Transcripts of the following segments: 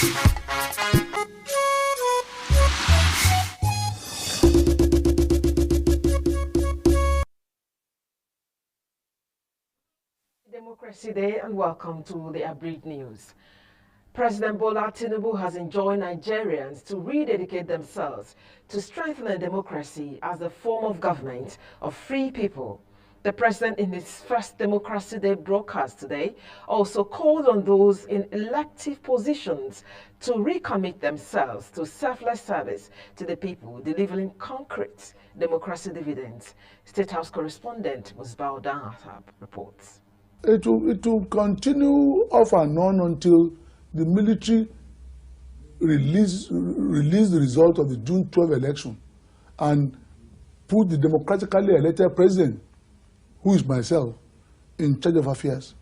Democracy Day and welcome to the Abridged News. President Bola Tinubu has enjoined Nigerians to rededicate themselves to strengthening democracy as a form of government of free people. The president, in his first Democracy Day broadcast today, also called on those in elective positions to recommit themselves to selfless service to the people, delivering concrete democracy dividends. State House correspondent Musbao Danhasab reports. It will continue off and on until the military release the result of the June 12 election and put the democratically elected president, who is myself, in charge of affairs.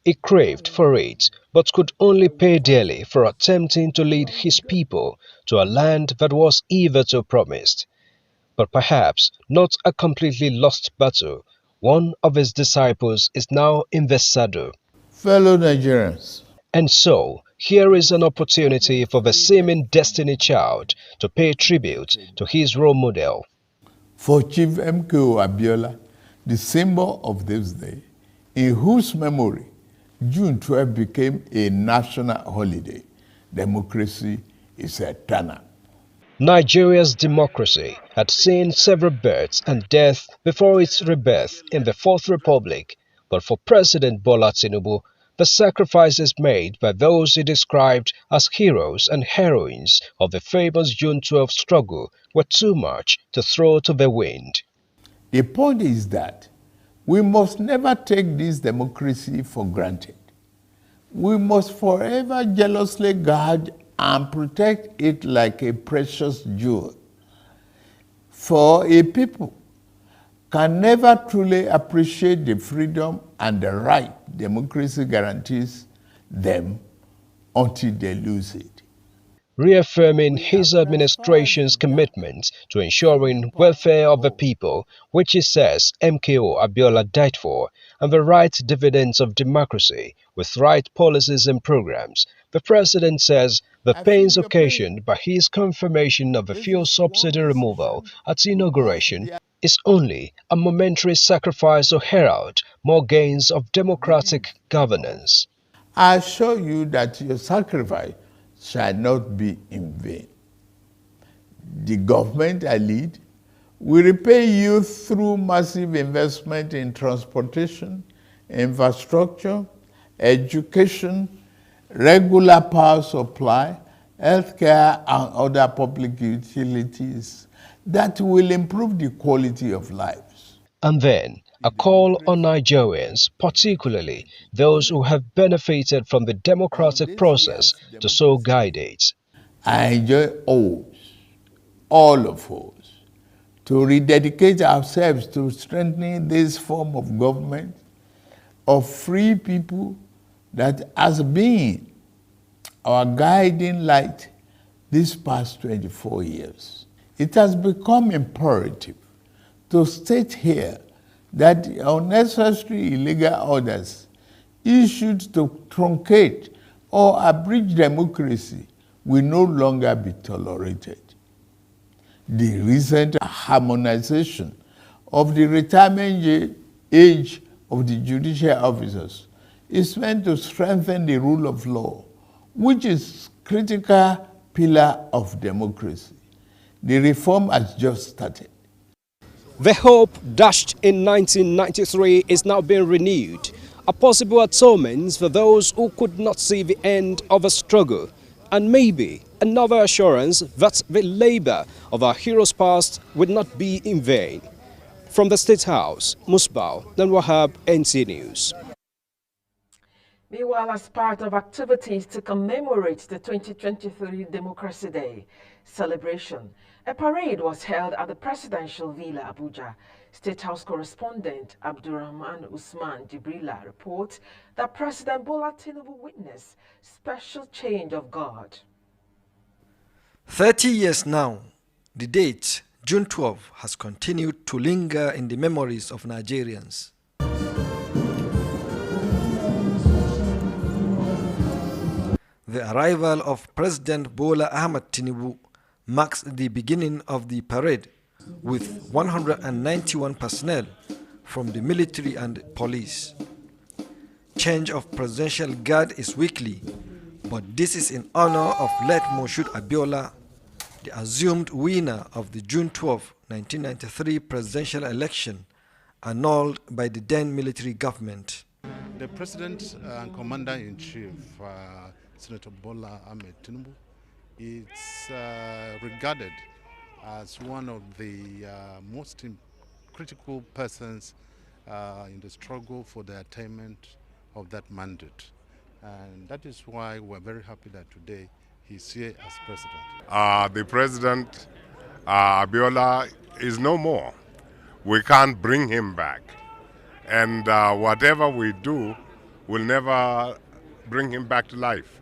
He craved for it, but could only pay dearly for attempting to lead his people to a land that was hitherto promised. But perhaps not a completely lost battle. One of his disciples is now in the saddle. Fellow Nigerians. And so, here is an opportunity for the seeming destiny child to pay tribute to his role model. For Chief MKO Abiola, the symbol of this day, in whose memory June 12 became a national holiday, democracy is eternal. Nigeria's democracy had seen several births and deaths before its rebirth in the Fourth Republic, but for President Bola Tinubu, the sacrifices made by those he described as heroes and heroines of the famous June 12 struggle were too much to throw to the wind. The point is that we must never take this democracy for granted. We must forever jealously guard and protect it like a precious jewel. For a people can never truly appreciate the freedom and the right democracy guarantees them until they lose it. Reaffirming his administration's commitment to ensuring welfare of the people, which he says MKO Abiola died for, and the right dividends of democracy with right policies and programs, the president says the pains occasioned by his confirmation of the fuel subsidy removal at inauguration is only a momentary sacrifice to herald more gains of democratic governance. I assure you that your sacrifice shall not be in vain. The government I lead will repay you through massive investment in transportation, infrastructure, education, regular power supply, healthcare, and other public utilities that will improve the quality of lives. And then, a call on Nigerians, particularly those who have benefited from the democratic process, to so guide it. I enjoy all of us, to rededicate ourselves to strengthening this form of government of free people that has been our guiding light these past 24 years. It has become imperative to state here that unnecessary illegal orders issued to truncate or abridge democracy will no longer be tolerated. The recent harmonization of the retirement age of the judicial officers is meant to strengthen the rule of law, which is a critical pillar of democracy. The reform has just started. The hope dashed in 1993 is now being renewed, a possible atonement for those who could not see the end of a struggle, and maybe another assurance that the labor of our heroes past would not be in vain. From the State House, Musbao Wahab, NTA News. Meanwhile, as part of activities to commemorate the 2023 Democracy Day celebration, a parade was held at the Presidential Villa, Abuja. State House correspondent Abdurrahman Usman Jibrila reports that President Bola Tinubu witnessed special change of guard. 30 years now, the date, June 12, has continued to linger in the memories of Nigerians. The arrival of President Bola Ahmed Tinubu marks the beginning of the parade, with 191 personnel from the military and police. Change of presidential guard is weekly, but this is in honor of late Moshood Abiola, the assumed winner of the June 12, 1993 presidential election, annulled by the then military government. The President and Commander-in-Chief, Senator Bola Ahmed Tinubu, is regarded as one of the most critical persons in the struggle for the attainment of that mandate. And that is why we're very happy that today he's here as president. The president, Abiola, is no more. We can't bring him back. And whatever we do will never bring him back to life.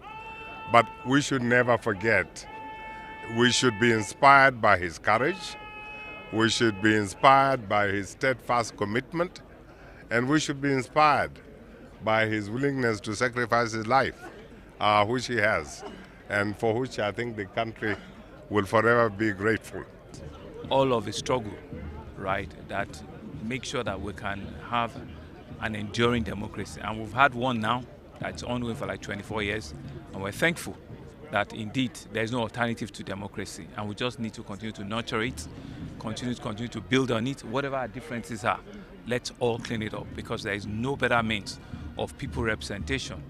But we should never forget. We should be inspired by his courage. We should be inspired by his steadfast commitment. And we should be inspired by his willingness to sacrifice his life, which he has, and for which I think the country will forever be grateful. All of the struggle, right, that make sure that we can have an enduring democracy. And we've had one now that's ongoing for like 24 years, and we're thankful that indeed there's no alternative to democracy, and we just need to continue to nurture it, continue to build on it. Whatever our differences are, let's all clean it up, because there is no better means of people representation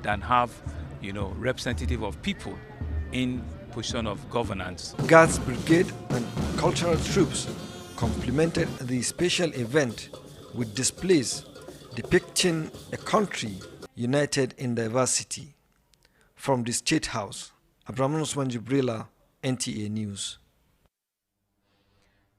than have, representative of people in position of governance. Guards Brigade and cultural troops complemented the special event with displays depicting a country united in diversity. From the State House, Abraham Usman Jibrila, NTA News.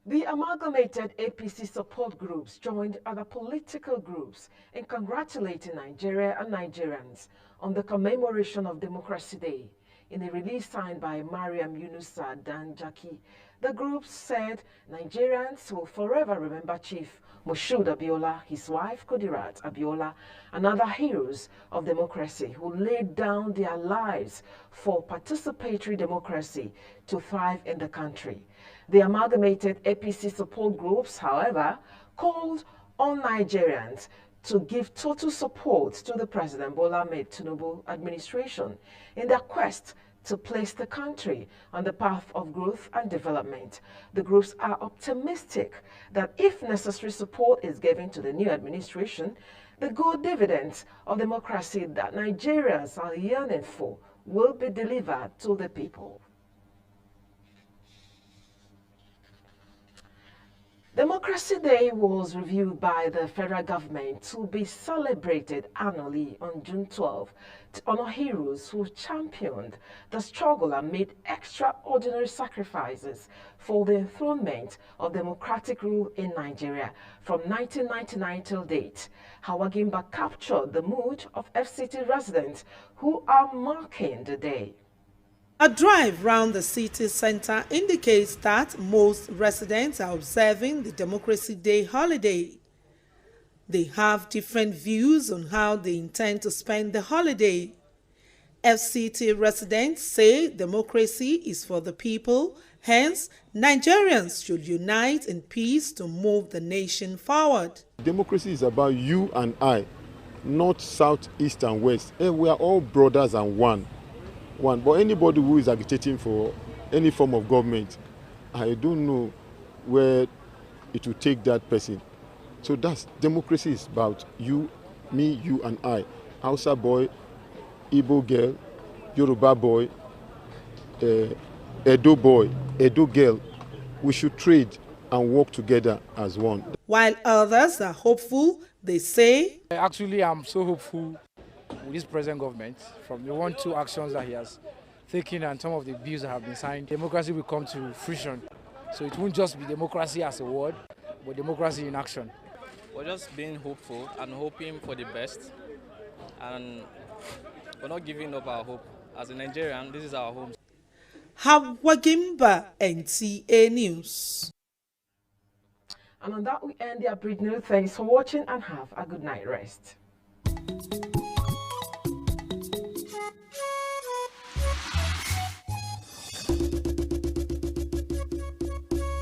The amalgamated APC support groups joined other political groups in congratulating Nigeria and Nigerians on the commemoration of Democracy Day. In a release signed by Mariam Yunusa Danjaki, the groups said Nigerians will forever remember Chief Moshood Abiola, his wife Kudirat Abiola, and other heroes of democracy who laid down their lives for participatory democracy to thrive in the country. The amalgamated APC support groups, however, called on Nigerians to give total support to the President Bola Ahmed Tinubu administration in their quest to place the country on the path of growth and development. The groups are optimistic that if necessary support is given to the new administration, the good dividends of democracy that Nigerians are yearning for will be delivered to the people. Democracy Day was reviewed by the federal government to be celebrated annually on June 12 to honor heroes who championed the struggle and made extraordinary sacrifices for the enthronement of democratic rule in Nigeria from 1999 till date. Hawagimba captured the mood of FCT residents who are marking the day. A drive round the city center indicates that most residents are observing the Democracy Day holiday. They have different views on how they intend to spend the holiday. FCT residents say democracy is for the people, hence Nigerians should unite in peace to move the nation forward. Democracy is about you and I, north, south, east and west. And we are all brothers and one. But anybody who is agitating for any form of government, I don't know where it will take that person. So that's democracy is about you, me, you and I. Hausa boy, Igbo girl, Yoruba boy, Edo boy, Edo girl. We should trade and work together as one. While others are hopeful, they say, actually, I'm so hopeful with this present government, from the 1-2 actions that he has taken and some of the bills that have been signed, democracy will come to fruition. So it won't just be democracy as a word, but democracy in action. We're just being hopeful and hoping for the best, and we're not giving up our hope. As a Nigerian, this is our home. Hawagimba, NTA News. And on that we end the abridged news. Thanks for watching and have a good night rest.